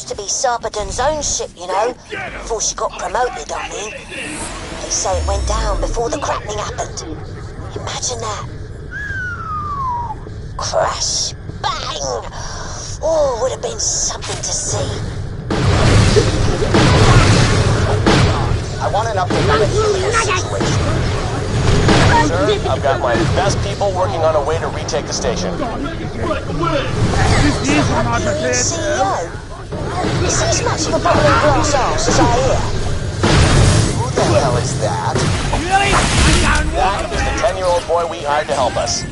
used to be Sarpedon's own ship, you know, before she got promoted, I mean. They say it went down before the cracking happened. Imagine that. Crash. Bang! Oh, would have been something to see. I want an update on the helium situation. Sir, I've got my best people working on a way to retake the station. CEO? Is he as much of a bubbling glass arse as I hear? Who the hell is that? That is the 10-year-old boy we hired to help us.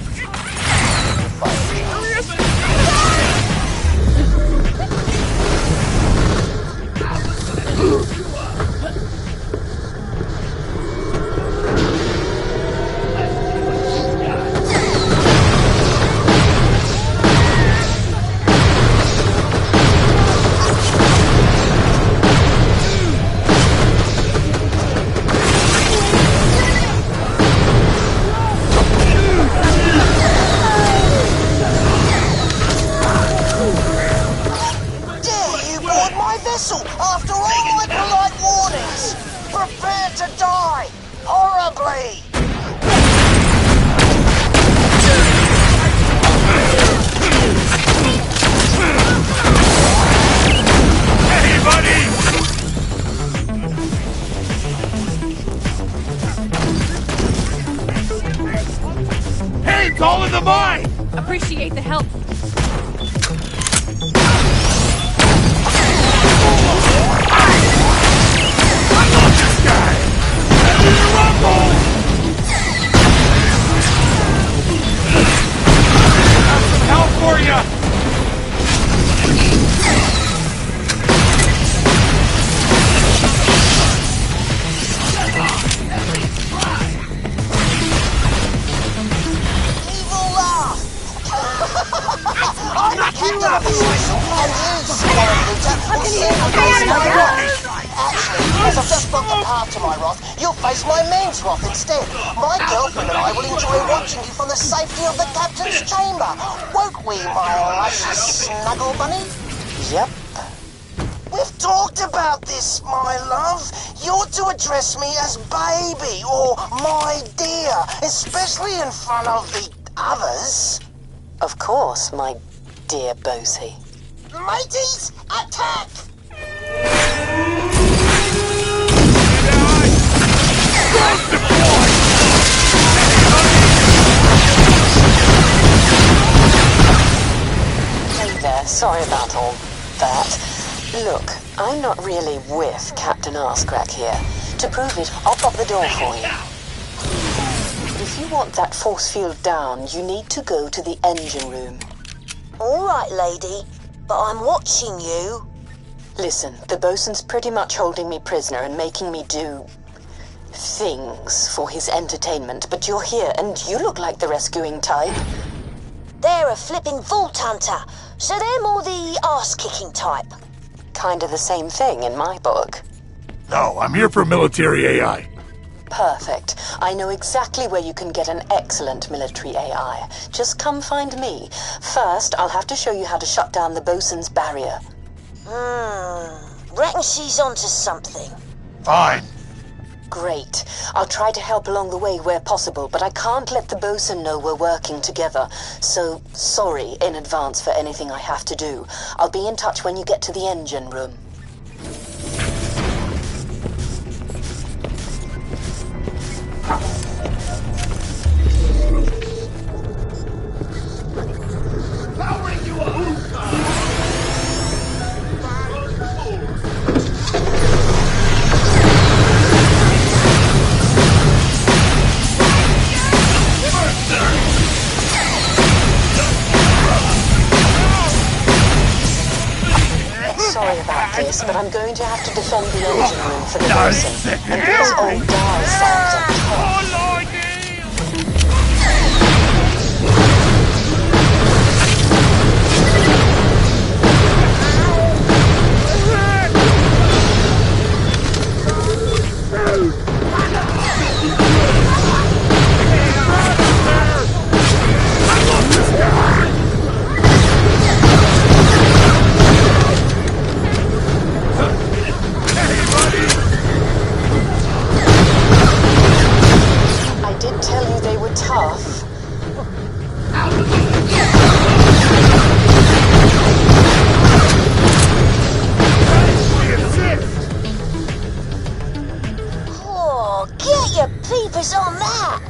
After all my polite warnings, prepare to die horribly. Hey, buddy! Hey, call in the mine! Appreciate the help. Help for you! Evil laugh. I'm the captain of this vessel, and you, Squirrel Looter, will see how there's no wrath. Actually, as I've just booked a path to my wrath, you'll face my men's wrath instead. My girlfriend and I will enjoy watching you from the safety of the captain's chamber. Won't we, my luscious snuggle bunny? Yep. We've talked about this, my love. You're to address me as baby or my dear, especially in front of the others. Of course, my dear Bosie. Mateys, attack! Hey there, sorry about all that. Look, I'm not really with Captain Arscrack here. To prove it, I'll pop the door for you. If you want that force field down, you need to go to the engine room. All right, lady, but I'm watching you. Listen, the bosun's pretty much holding me prisoner and making me do things for his entertainment, but you're here and you look like the rescuing type. They're a flipping vault hunter, so they're more the arse-kicking type. Kinda the same thing in my book. No, I'm here for military AI. Perfect. I know exactly where you can get an excellent military AI. Just come find me. First, I'll have to show you how to shut down the bosun's barrier. Reckon she's onto something. Fine. Great. I'll try to help along the way where possible, but I can't let the bosun know we're working together. So, sorry in advance for anything I have to do. I'll be in touch when you get to the engine room. Powering you up! Sorry about this, but I'm going to have to defend the engine room for the bosun. And these old die sounds are tough. keepers on that.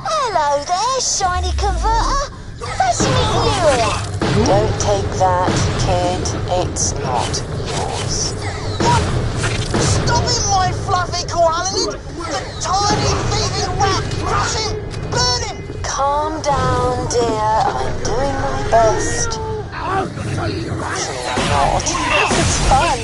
Hello there, shiny converter. Fancy meeting you here. Don't take that, kid. It's not yours. What? Stop him, my fluffy koalanid! The tiny thieving rat! Crush him! Burn him! Calm down, dear. I'm doing my best. Actually, I'm not. This is fun.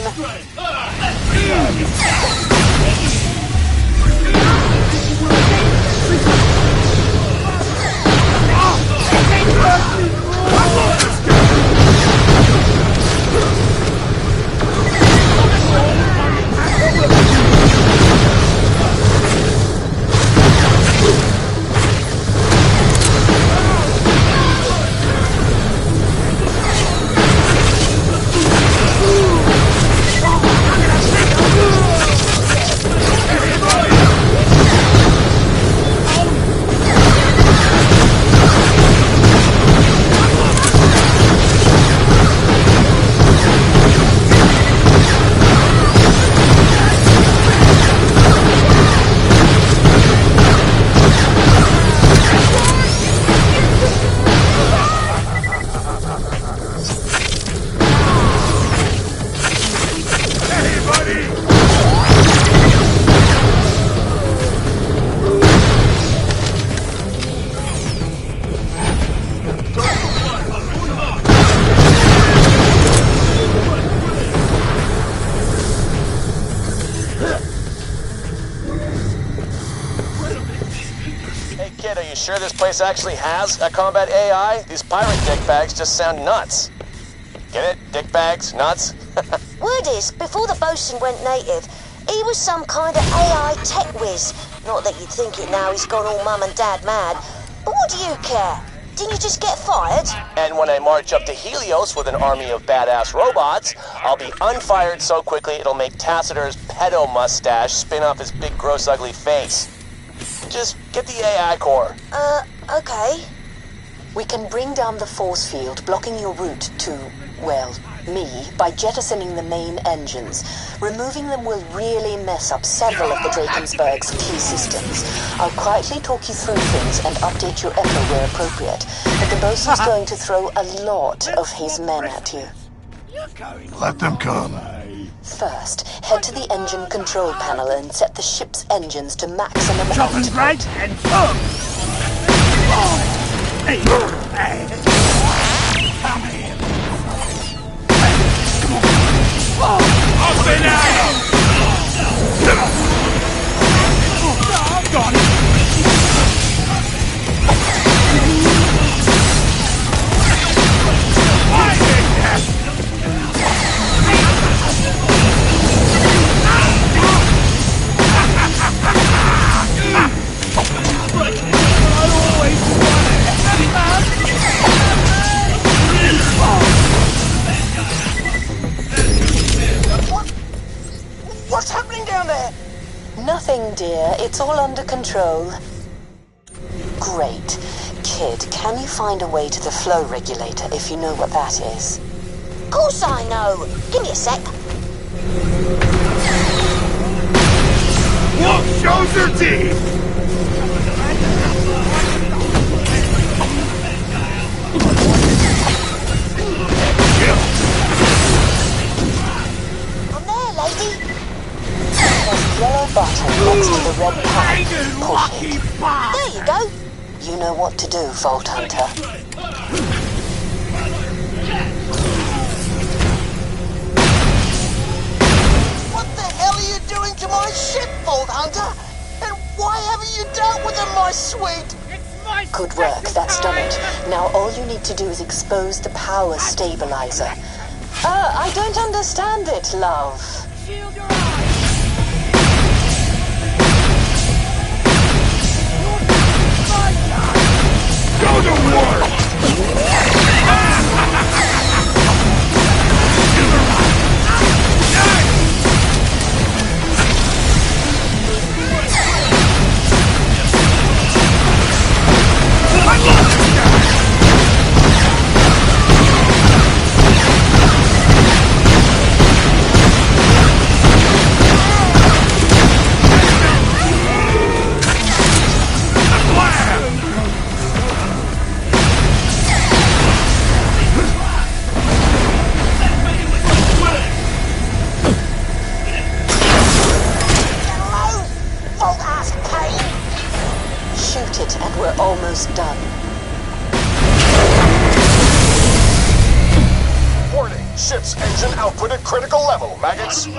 Kid, are you sure this place actually has a combat AI? These pirate dickbags just sound nuts. Get it? Dickbags? Nuts? Word is, before the bosun went native, he was some kind of AI tech whiz. Not that you'd think it now he's gone all mum and dad mad. But what do you care? Didn't you just get fired? And when I march up to Helios with an army of badass robots, I'll be unfired so quickly it'll make Tacitur's pedo mustache spin off his big gross ugly face. Just get the AI core. Okay. We can bring down the force field, blocking your route to, well, me, by jettisoning the main engines. Removing them will really mess up several of the Drakensberg's key systems. I'll quietly talk you through things and update your echo where appropriate. But the bosun's going to throw a lot of his men at you. Let them come. First, head to the engine control panel and set the ship's engines to maximum output. Right and up. Hey, come here. Up and out. Got it. What's happening down there? Nothing, dear. It's all under control. Great. Kid, can you find a way to the flow regulator if you know what that is? Of course I know. Give me a sec. Wolf shows her teeth! I'm there, lady. There's a yellow button next to the red pipe. Push it. There you go. You know what to do, Vault Hunter. What the hell are you doing to my ship, Vault Hunter? And why haven't you dealt with them, my sweet? Good work, that's done it. Now all you need to do is expose the power stabilizer. I don't understand it, love. Shield your eyes. Go to war! We're almost done. Warning, ship's engine output at critical level, maggots.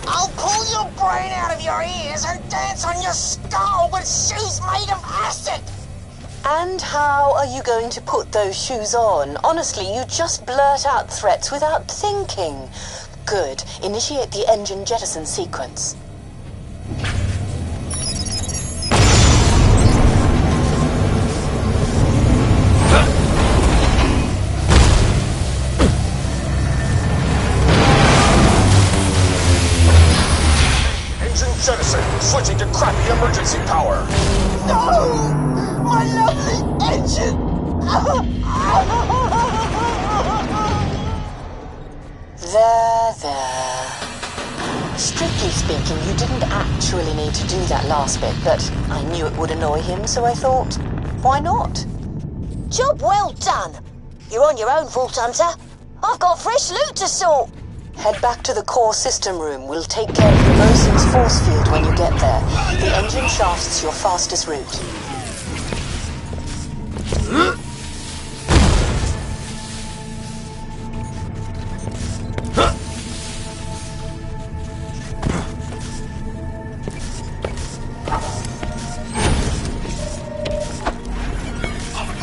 I'll pull your brain out of your ears and dance on your skull with shoes made of acid! And how are you going to put those shoes on? Honestly, you just blurt out threats without thinking. Good. Initiate the engine jettison sequence. Engine jettison, switching to crappy emergency power. No! My lovely engine! There. Strictly speaking, you didn't actually need to do that last bit, but I knew it would annoy him, so I thought, why not? Job well done. You're on your own, Vault Hunter. I've got fresh loot to sort. Head back to the core system room. We'll take care of the bosun's force field when you get there. The engine shaft's your fastest route.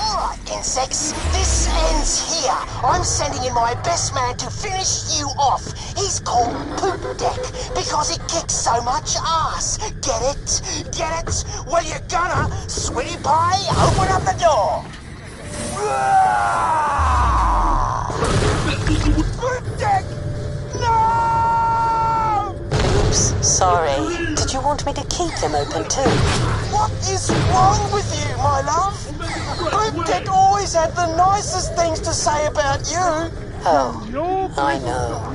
Alright, insects, this ends here. I'm sending in my best man to finish you off. He's called Poop Deck because he kicks so much ass. Get it? Get it? Well, you're gonna. Sweetie pie, open up the door. Poop Deck! No! Oops, sorry. Did you want me to keep them open too? What is wrong with you, my love? Poop Deck always had the nicest things to say about you. Oh, I know.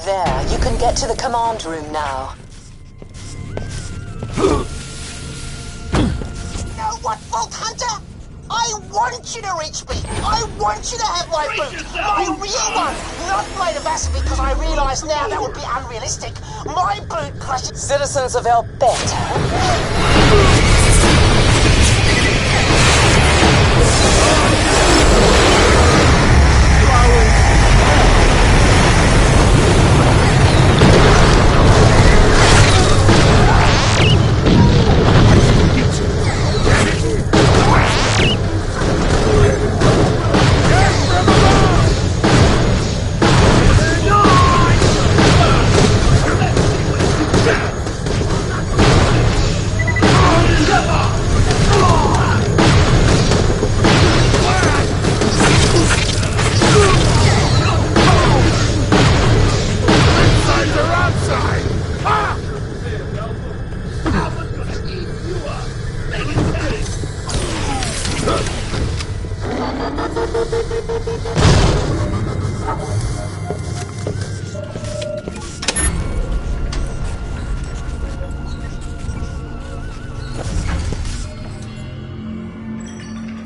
There, you can get to the command room now. You know what, Vault Hunter? I want you to reach me. I want you to have my boot. My real one. Not made of acid because I realise now that would be unrealistic. My boot crushes... Citizens of Alberta.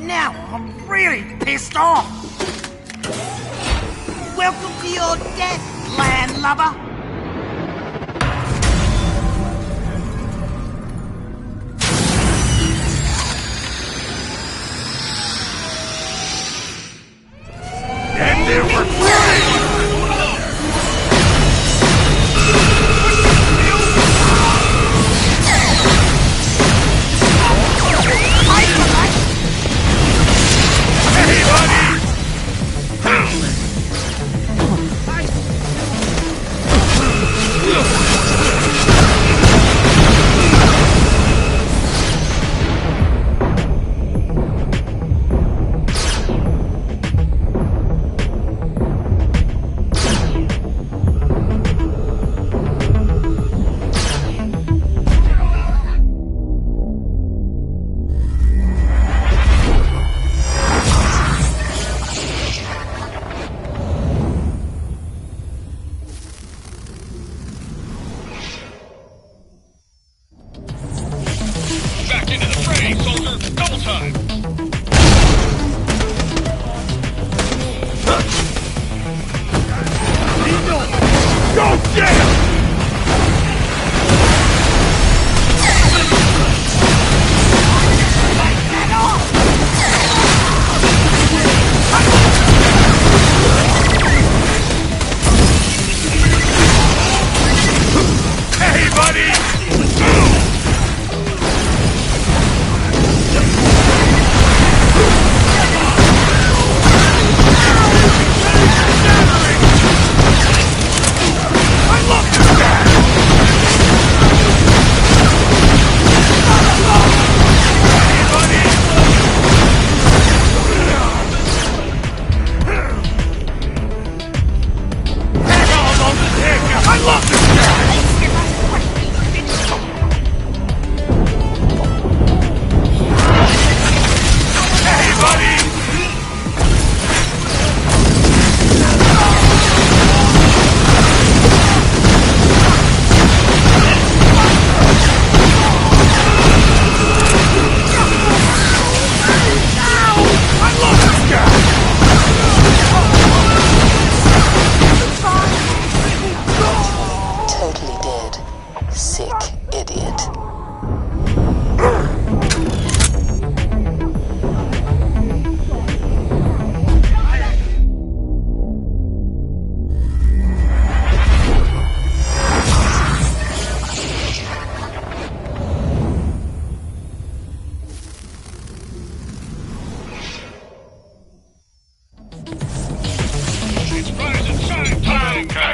Now I'm really pissed off. Welcome to your death, landlubber. And they were free!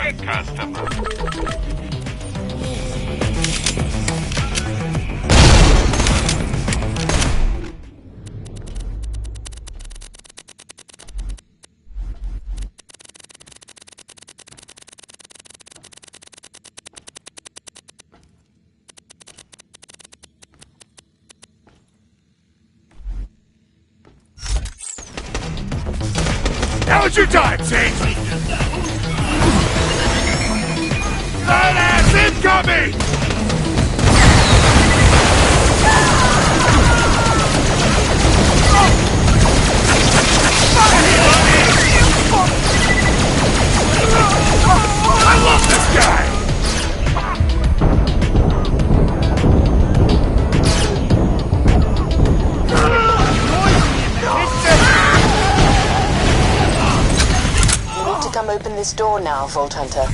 my customer. Now's your time, Saint! Badass incoming! I love this guy! Come open this door now, Vault Hunter.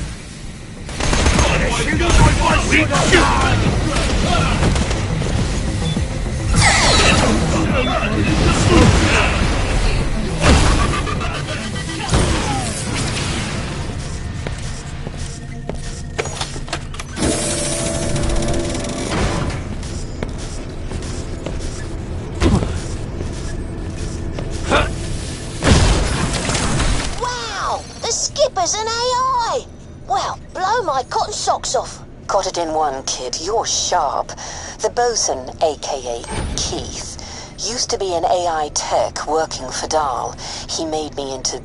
Skipper's an AI! Well, blow my cotton socks off. Got it in one, kid. You're sharp. The bosun, aka Keith, used to be an AI tech working for Dahl. He made me into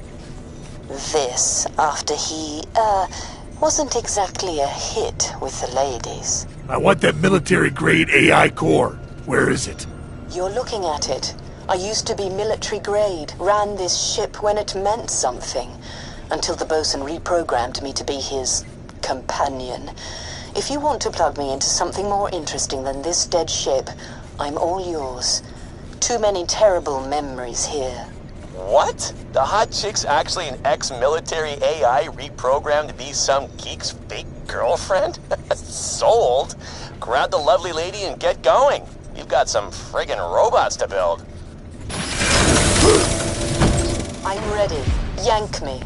this after he, wasn't exactly a hit with the ladies. I want that military-grade AI core. Where is it? You're looking at it. I used to be military grade, ran this ship when it meant something. Until the bosun reprogrammed me to be his companion. If you want to plug me into something more interesting than this dead ship, I'm all yours. Too many terrible memories here. What? The hot chick's actually an ex-military AI reprogrammed to be some geek's fake girlfriend? Sold. Grab the lovely lady and get going. You've got some friggin' robots to build. I'm ready. Yank me.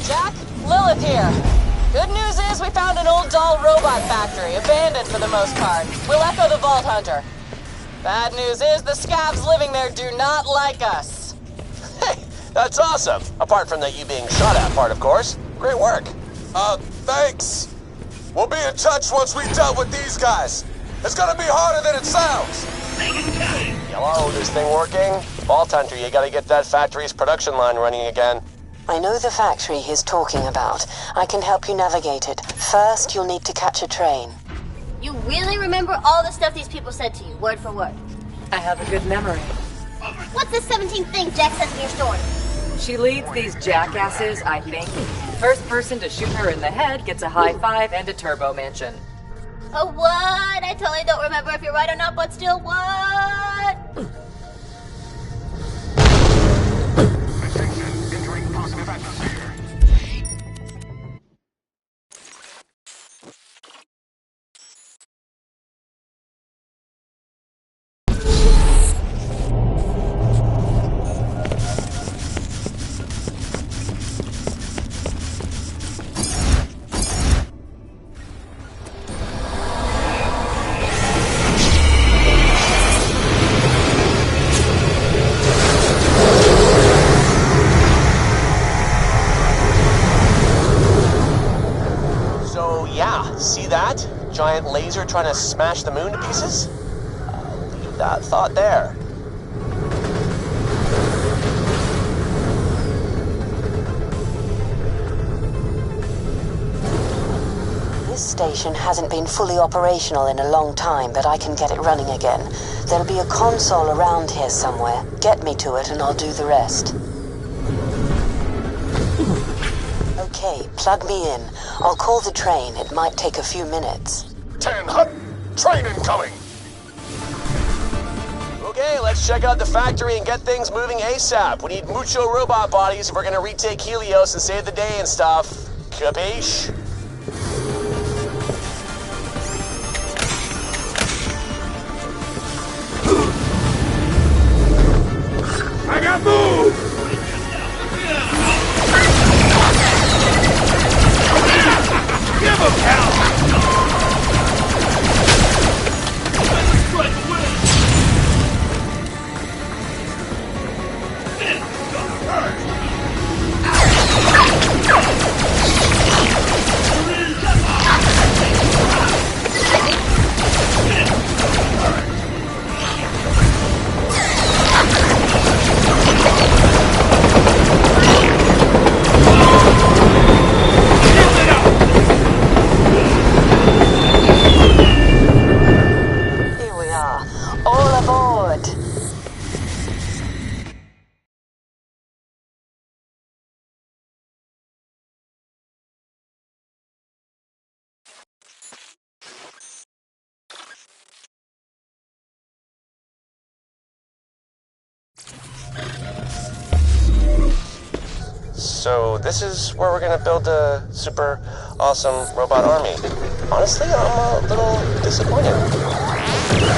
Jack, Lilith here. Good news is we found an old doll robot factory, abandoned for the most part. We'll echo the Vault Hunter. Bad news is the scabs living there do not like us. Hey, that's awesome. Apart from the you being shot at part, of course. Great work. Thanks. We'll be in touch once we've dealt with these guys. It's gonna be harder than it sounds. Hello, this thing working? Vault Hunter, you gotta get that factory's production line running again. I know the factory he's talking about. I can help you navigate it. First, you'll need to catch a train. You really remember all the stuff these people said to you, word for word? I have a good memory. What's the 17th thing Jack says in your story? She leads these jackasses, I think. First person to shoot her in the head gets a high five and a turbo mansion. Oh, what? I totally don't remember if you're right or not, but still, what? See that? Giant laser trying to smash the moon to pieces? I'll leave that thought there. This station hasn't been fully operational in a long time, but I can get it running again. There'll be a console around here somewhere. Get me to it and I'll do the rest. Okay, plug me in. I'll call the train. It might take a few minutes. 10 hut. Train incoming. Okay, let's check out the factory and get things moving ASAP. We need mucho robot bodies if we're gonna retake Helios and save the day and stuff. Capiche? I got moved! So this is where we're gonna build a super awesome robot army. Honestly, I'm a little disappointed.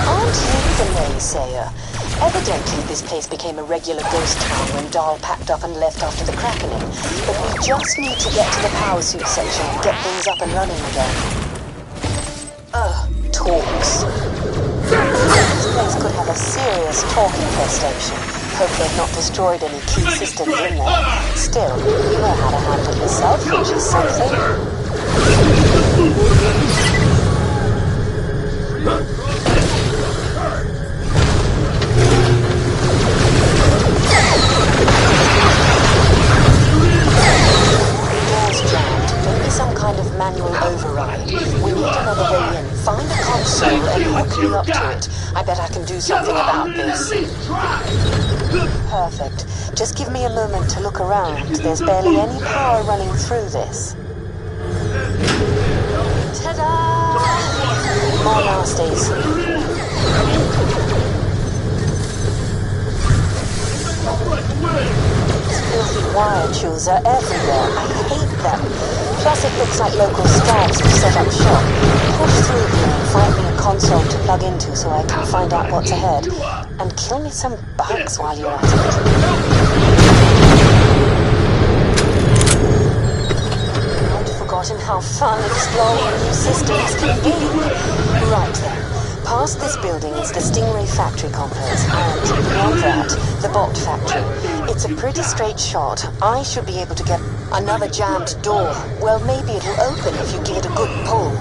Aren't you the naysayer? Evidently, this place became a regular ghost town when Dahl packed up and left after the crackening. But we just need to get to the power suit section and get things up and running again. Talks. This place could have a serious talk infestation. Hope they've not destroyed any key systems in there. Still, you know how to handle yourself, which is something. Some kind of manual override. We need another way in. Find a console and hook me up to it. I bet I can do something about this. Perfect. Just give me a moment to look around. There's barely any power running through this. Ta-da! More nasties. Filthy wire chewers are everywhere. I hate them. Plus it looks like local scabs who set up shop. Push through here and find me a console to plug into so I can find out what's ahead. And kill me some bugs while you're at it. I'd forgotten how fun exploring new systems can be. Right then. Past this building is the Stingray factory complex, and beyond that, the bot factory. It's a pretty straight shot. I should be able to get another jammed door. Well, maybe it'll open if you give it a good pull.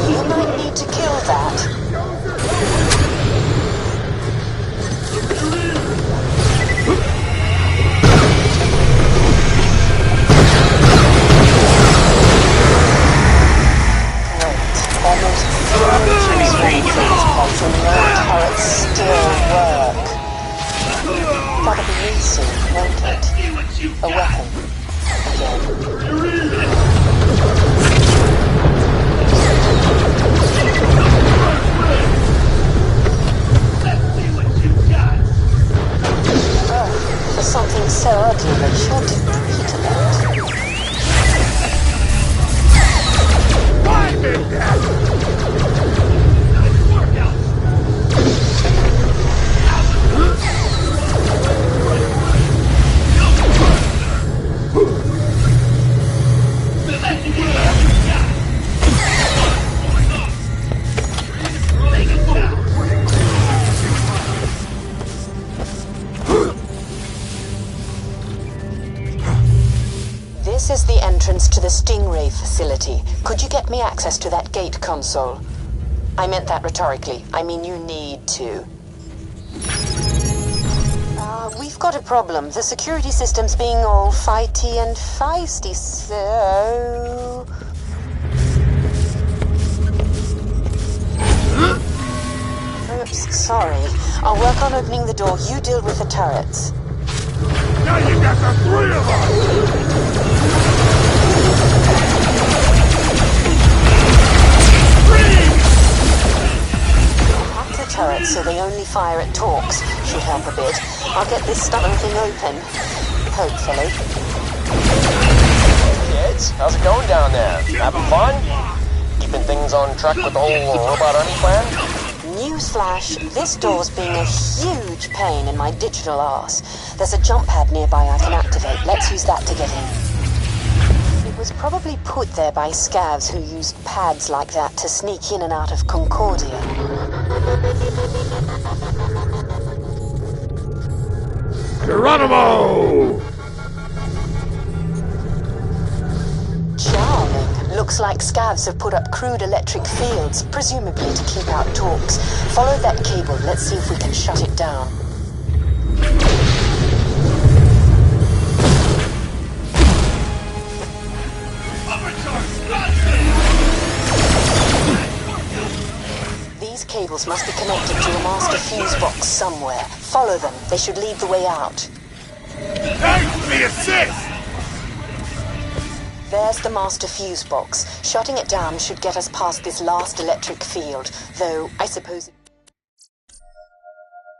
You might need to kill that. That'll be me soon, won't it? A weapon. Again. For something so ugly that sure did eat a lot. I did that! This is the entrance to the Stingray facility. Could you get me access to that gate console? I meant that rhetorically. I mean, you need to. We've got a problem. The security system's being all fighty and feisty, so... Oops, sorry. I'll work on opening the door. You deal with the turrets. Now you got the three of us! Hack the turrets so they only fire at talks. Should help a bit. I'll get this stubborn thing open. Hopefully. Kids, how's it going down there? Having fun? Keeping things on track with the whole robot army plan? Newsflash, this door's being a huge pain in my digital arse. There's a jump pad nearby I can activate. Let's use that to get in. It was probably put there by scavs who used pads like that to sneak in and out of Concordia. Geronimo! Charming. Looks like scavs have put up crude electric fields, presumably to keep out talks. Follow that cable. Let's see if we can shut it down. These cables must be connected to a master fuse box somewhere. Follow them. They should lead the way out. Thanks for the assist! There's the master fuse box. Shutting it down should get us past this last electric field, though I suppose...